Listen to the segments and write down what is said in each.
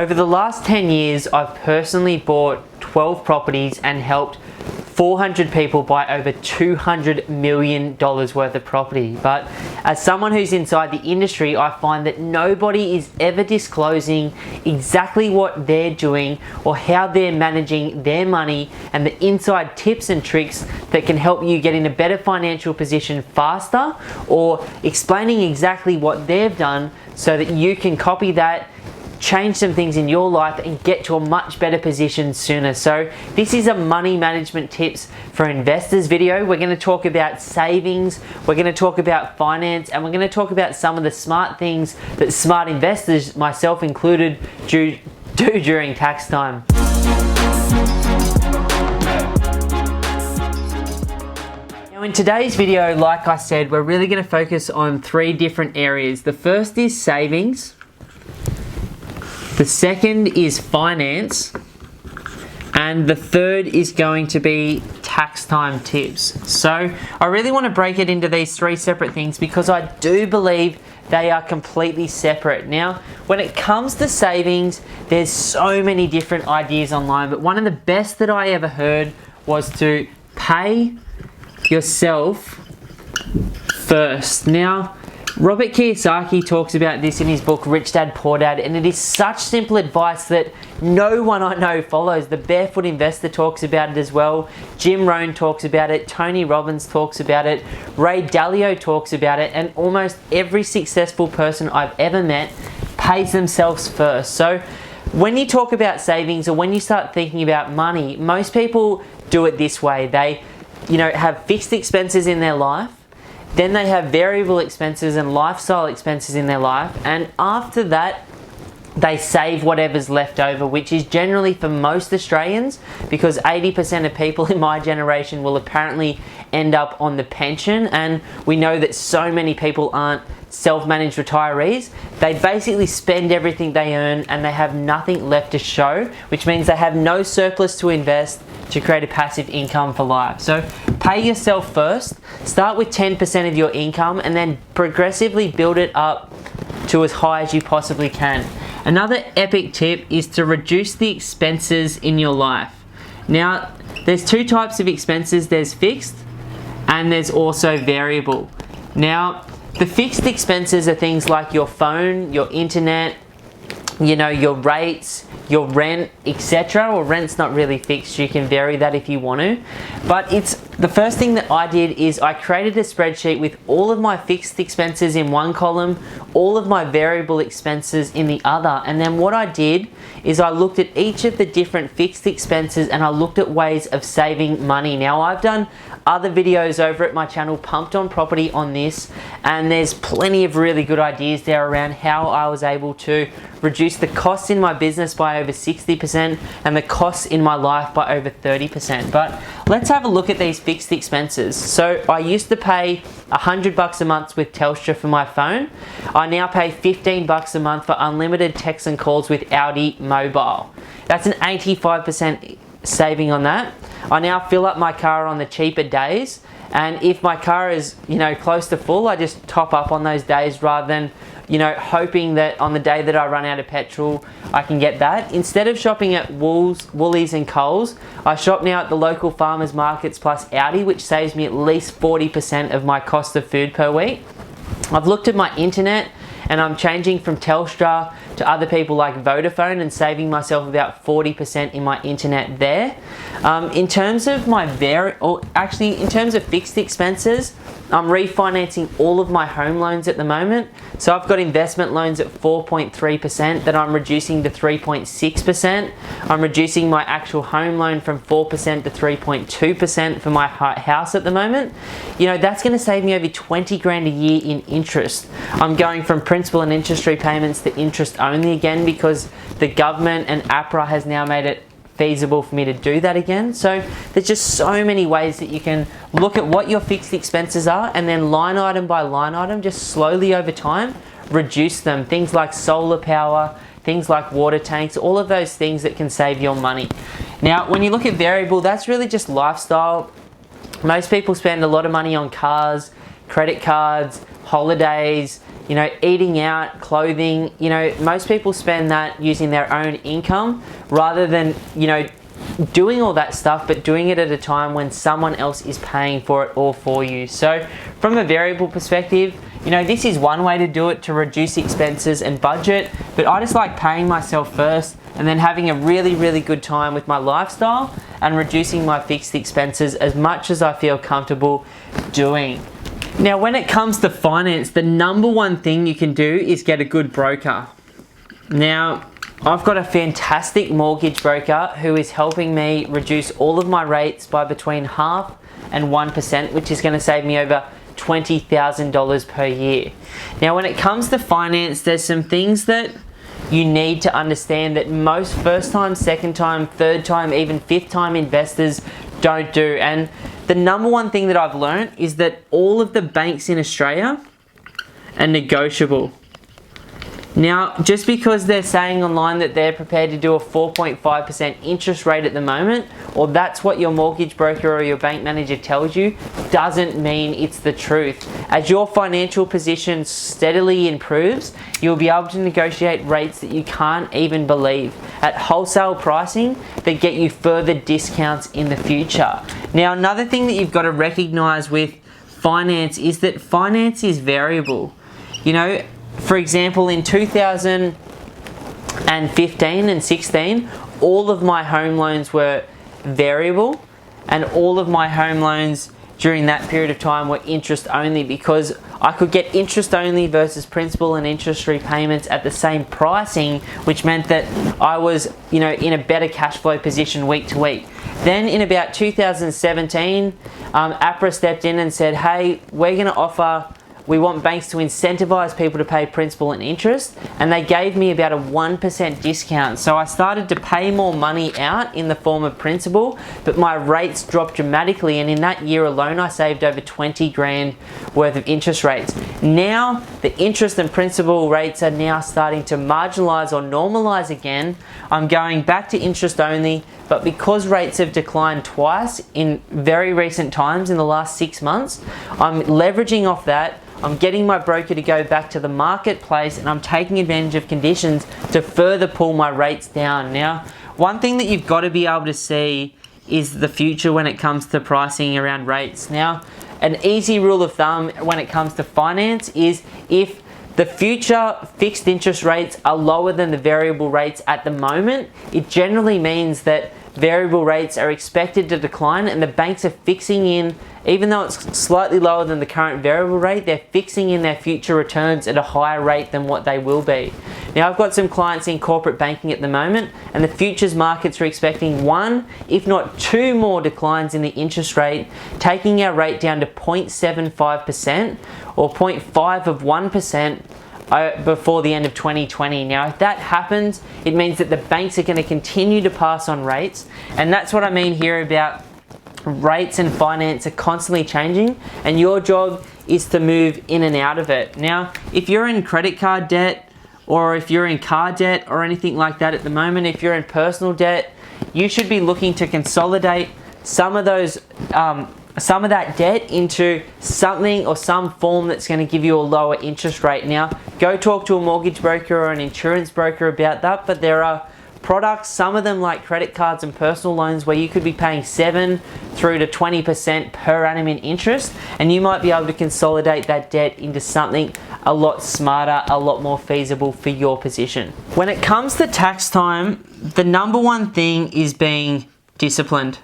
Over the last 10 years, I've personally bought 12 properties and helped 400 people buy over $200 million worth of property. But as someone who's inside the industry, I find that nobody is ever disclosing exactly what they're doing or how they're managing their money and the inside tips and tricks that can help you get in a better financial position faster, or explaining exactly what they've done so that you can copy that, change some things in your life and get to a much better position sooner. So this is a money management tips for investors video. We're going to talk about savings, we're going to talk about finance, and we're going to talk about some of the smart things that smart investors, myself included, do during tax time. Now in today's video, like I said, we're really going to focus on 3 different areas. The first is savings. The second is finance, and the third is going to be tax time tips. So I really want to break it into these 3 separate things because I do believe they are completely separate. Now, when it comes to savings, there's so many different ideas online, but one of the best that I ever heard was to pay yourself first. Now, Robert Kiyosaki talks about this in his book Rich Dad Poor Dad, and it is such simple advice that no one I know follows. The Barefoot Investor talks about it as well. Jim Rohn talks about it. Tony Robbins talks about it. Ray Dalio talks about it, and almost every successful person I've ever met pays themselves first. So when you talk about savings or when you start thinking about money, most people do it this way. They, have fixed expenses in their life. Then they have variable expenses and lifestyle expenses in their life, and after that they save whatever's left over, which is generally for most Australians, because 80% of people in my generation will apparently end up on the pension, and we know that so many people aren't self-managed retirees. They basically spend everything they earn and they have nothing left to show, which means they have no surplus to invest to create a passive income for life. So pay yourself first, start with 10% of your income and then progressively build it up to as high as you possibly can. Another epic tip is to reduce the expenses in your life. Now, there's 2 types of expenses. There's fixed and there's also variable. Now, the fixed expenses are things like your phone, your internet, your rates, your rent, etc. Or rent's not really fixed, you can vary that if you want to. But it's the first thing that I did is I created a spreadsheet with all of my fixed expenses in one column, all of my variable expenses in the other. And then what I did is I looked at each of the different fixed expenses and I looked at ways of saving money. Now, I've done other videos over at my channel, Pumped on Property, on this, and there's plenty of really good ideas there around how I was able to reduce the costs in my business by over 60% and the costs in my life by over 30%. But let's have a look at these fixed expenses. So I used to pay $100 a month with Telstra for my phone. I now pay $15 a month for unlimited texts and calls with Audi Mobile. That's an 85% saving on that. I now fill up my car on the cheaper days, and if my car is close to full, I just top up on those days rather than hoping that on the day that I run out of petrol I can get that. Instead of shopping at Woolies and Coles, I shop now at the local farmers markets plus Audi, which saves me at least 40% of my cost of food per week. I've looked at my internet and I'm changing from Telstra to other people like Vodafone and saving myself about 40% in my internet there. In terms of in terms of fixed expenses, I'm refinancing all of my home loans at the moment. So I've got investment loans at 4.3% that I'm reducing to 3.6%. I'm reducing my actual home loan from 4% to 3.2% for my house at the moment. That's going to save me over 20 grand a year in interest. I'm going from principal and interest repayments to interest only again because the government and APRA has now made it feasible for me to do that again. So there's just so many ways that you can look at what your fixed expenses are and then line item by line item, just slowly over time, reduce them. Things like solar power, things like water tanks, all of those things that can save your money. Now, when you look at variable, that's really just lifestyle. Most people spend a lot of money on cars, credit cards, holidays, you know, eating out, clothing. You know, most people spend that using their own income rather than, you know, doing all that stuff, but doing it at a time when someone else is paying for it all for you. So from a variable perspective, you know, this is one way to do it, to reduce expenses and budget, but I just like paying myself first and then having a really, really good time with my lifestyle and reducing my fixed expenses as much as I feel comfortable doing. Now, when it comes to finance, the number one thing you can do is get a good broker. Now, I've got a fantastic mortgage broker who is helping me reduce all of my rates by between 0.5% and 1%, which is going to save me over $20,000 per year. Now, when it comes to finance, there's some things that you need to understand that most first time, second time, third time, even fifth time investors don't do. And the number one thing that I've learned is that all of the banks in Australia are negotiable. Now, just because they're saying online that they're prepared to do a 4.5% interest rate at the moment, or that's what your mortgage broker or your bank manager tells you, doesn't mean it's the truth. As your financial position steadily improves, you'll be able to negotiate rates that you can't even believe at wholesale pricing that get you further discounts in the future. Now, another thing that you've got to recognize with finance is that finance is variable. You know, for example, in 2015 and 16, all of my home loans were variable, and all of my home loans during that period of time were interest only, because I could get interest only versus principal and interest repayments at the same pricing, which meant that I was, you know, in a better cash flow position week to week. Then in about 2017, APRA stepped in and said, hey, we want banks to incentivize people to pay principal and interest, and they gave me about a 1% discount. So I started to pay more money out in the form of principal, but my rates dropped dramatically, and in that year alone I saved over 20 grand worth of interest rates. Now the interest and principal rates are now starting to marginalize or normalize again. I'm going back to interest only, but because rates have declined twice in very recent times in the last 6 months, I'm leveraging off that. I'm getting my broker to go back to the marketplace, and I'm taking advantage of conditions to further pull my rates down. Now, one thing that you've got to be able to see is the future when it comes to pricing around rates. Now, an easy rule of thumb when it comes to finance is if the future fixed interest rates are lower than the variable rates at the moment, it generally means that variable rates are expected to decline, and the banks are fixing in, even though it's slightly lower than the current variable rate, they're fixing in their future returns at a higher rate than what they will be. Now, I've got some clients in corporate banking at the moment, and the futures markets are expecting 1, if not 2 more declines in the interest rate, taking our rate down to 0.75% or 0.5 of 1% before the end of 2020. Now, if that happens, it means that the banks are going to continue to pass on rates, and that's what I mean here about rates and finance are constantly changing, and your job is to move in and out of it. Now, if you're in credit card debt, or if you're in car debt or anything like that at the moment, if you're in personal debt, you should be looking to consolidate some of that debt into something or some form that's going to give you a lower interest rate. Now, go talk to a mortgage broker or an insurance broker about that, but there are products, some of them like credit cards and personal loans, where you could be paying 7 through to 20% per annum in interest, and you might be able to consolidate that debt into something a lot smarter, a lot more feasible for your position. When it comes to tax time, the number one thing is being disciplined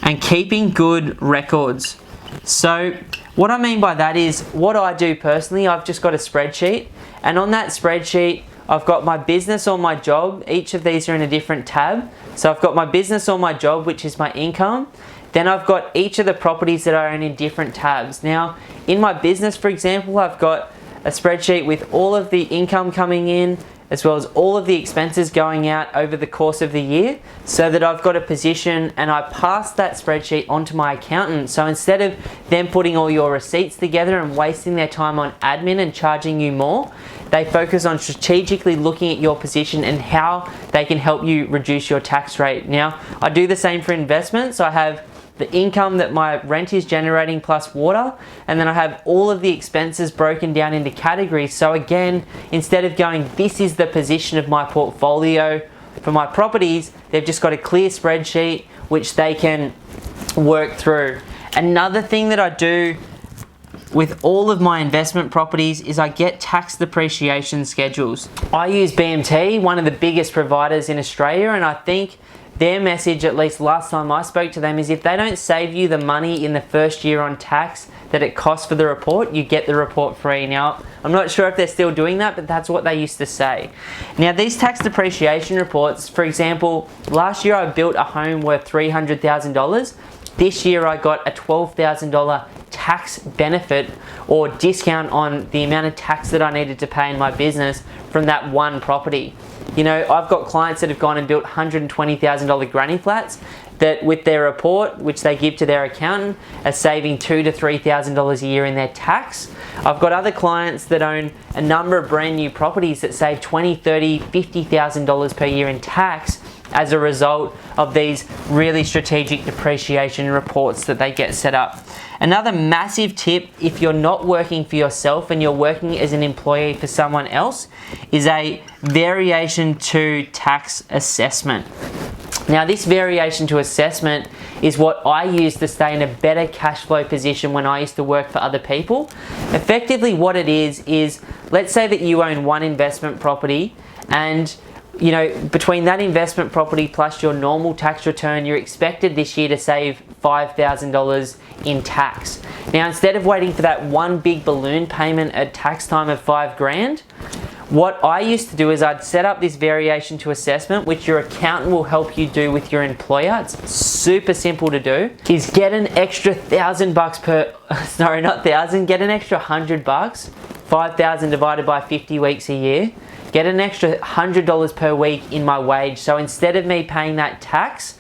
and keeping good records. So what I mean by that is, what I do personally, I've just got a spreadsheet, and on that spreadsheet I've got my business or my job. Each of these are in a different tab. So I've got my business or my job, which is my income. Then I've got each of the properties that I own in different tabs. Now, in my business, for example, I've got a spreadsheet with all of the income coming in, as well as all of the expenses going out over the course of the year, so that I've got a position, and I pass that spreadsheet onto my accountant. So instead of them putting all your receipts together and wasting their time on admin and charging you more, they focus on strategically looking at your position and how they can help you reduce your tax rate. Now, I do the same for investments. I have the income that my rent is generating plus water, and then I have all of the expenses broken down into categories. So again, instead of going, this is the position of my portfolio for my properties, they've just got a clear spreadsheet which they can work through. Another thing that I do with all of my investment properties is I get tax depreciation schedules. I use BMT, one of the biggest providers in Australia, and I think their message, at least last time I spoke to them, is if they don't save you the money in the first year on tax that it costs for the report, you get the report free. Now, I'm not sure if they're still doing that, but that's what they used to say. Now, these tax depreciation reports, for example, last year I built a home worth $300,000. This year I got a $12,000 tax benefit or discount on the amount of tax that I needed to pay in my business from that one property. You know, I've got clients that have gone and built $120,000 granny flats that with their report, which they give to their accountant, are saving $2,000 to $3,000 a year in their tax. I've got other clients that own a number of brand new properties that save $20,000, $30,000, $50,000 per year in tax as a result of these really strategic depreciation reports that they get set up. Another massive tip, if you're not working for yourself and you're working as an employee for someone else, is a variation to tax assessment. Now, this variation to assessment is what I use to stay in a better cash flow position when I used to work for other people. Effectively, what it is let's say that you own one investment property, and you know, between that investment property plus your normal tax return, you're expected this year to save $5,000 in tax. Now, instead of waiting for that one big balloon payment at tax time of $5,000, what I used to do is I'd set up this variation to assessment, which your accountant will help you do with your employer. It's super simple to do. Is get an extra $1,000 per, sorry, not thousand, get an extra $100, 5,000 divided by 50 weeks a year. Get an extra $100 per week in my wage. So instead of me paying that tax,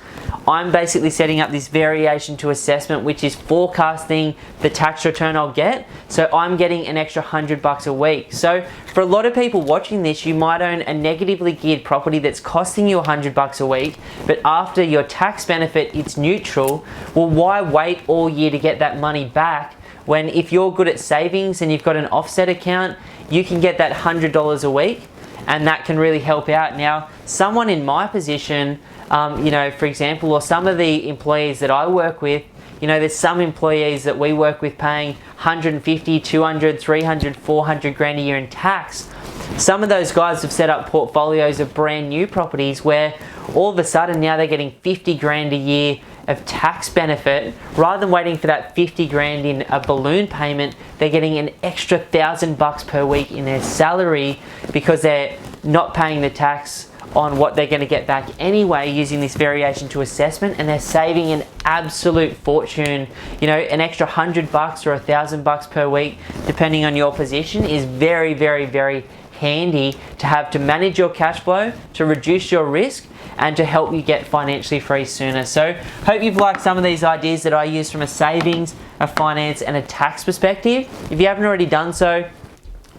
I'm basically setting up this variation to assessment, which is forecasting the tax return I'll get. So I'm getting an extra $100 a week. So for a lot of people watching this, you might own a negatively geared property that's costing you $100 a week, but after your tax benefit, it's neutral. Well, why wait all year to get that money back when if you're good at savings and you've got an offset account, you can get that $100 a week, and that can really help out. Now, someone in my position, you know, for example, or some of the employees that I work with, you know, there's some employees that we work with paying 150, 200, 300, 400 grand a year in tax. Some of those guys have set up portfolios of brand new properties where all of a sudden now they're getting 50 grand a year of tax benefit. Rather than waiting for that 50 grand in a balloon payment, they're getting an extra $1,000 per week in their salary because they're not paying the tax on what they're going to get back anyway using this variation to assessment, and they're saving an absolute fortune. You know, an extra $100 or $1,000 per week, depending on your position, is very, very, very handy to have to manage your cash flow, to reduce your risk, and to help you get financially free sooner. So hope you've liked some of these ideas that I use from a savings, a finance, and a tax perspective. If you haven't already done so,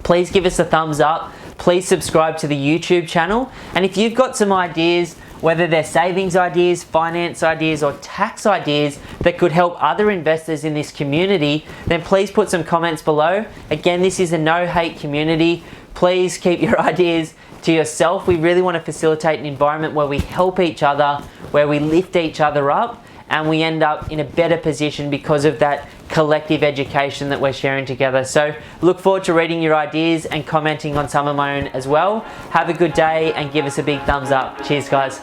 please give us a thumbs up. Please subscribe to the YouTube channel. And if you've got some ideas, whether they're savings ideas, finance ideas, or tax ideas that could help other investors in this community, then please put some comments below. Again, this is a no-hate community. Please keep your ideas to yourself. We really want to facilitate an environment where we help each other, where we lift each other up, and we end up in a better position because of that collective education that we're sharing together. So look forward to reading your ideas and commenting on some of my own as well. Have a good day and give us a big thumbs up. Cheers, guys.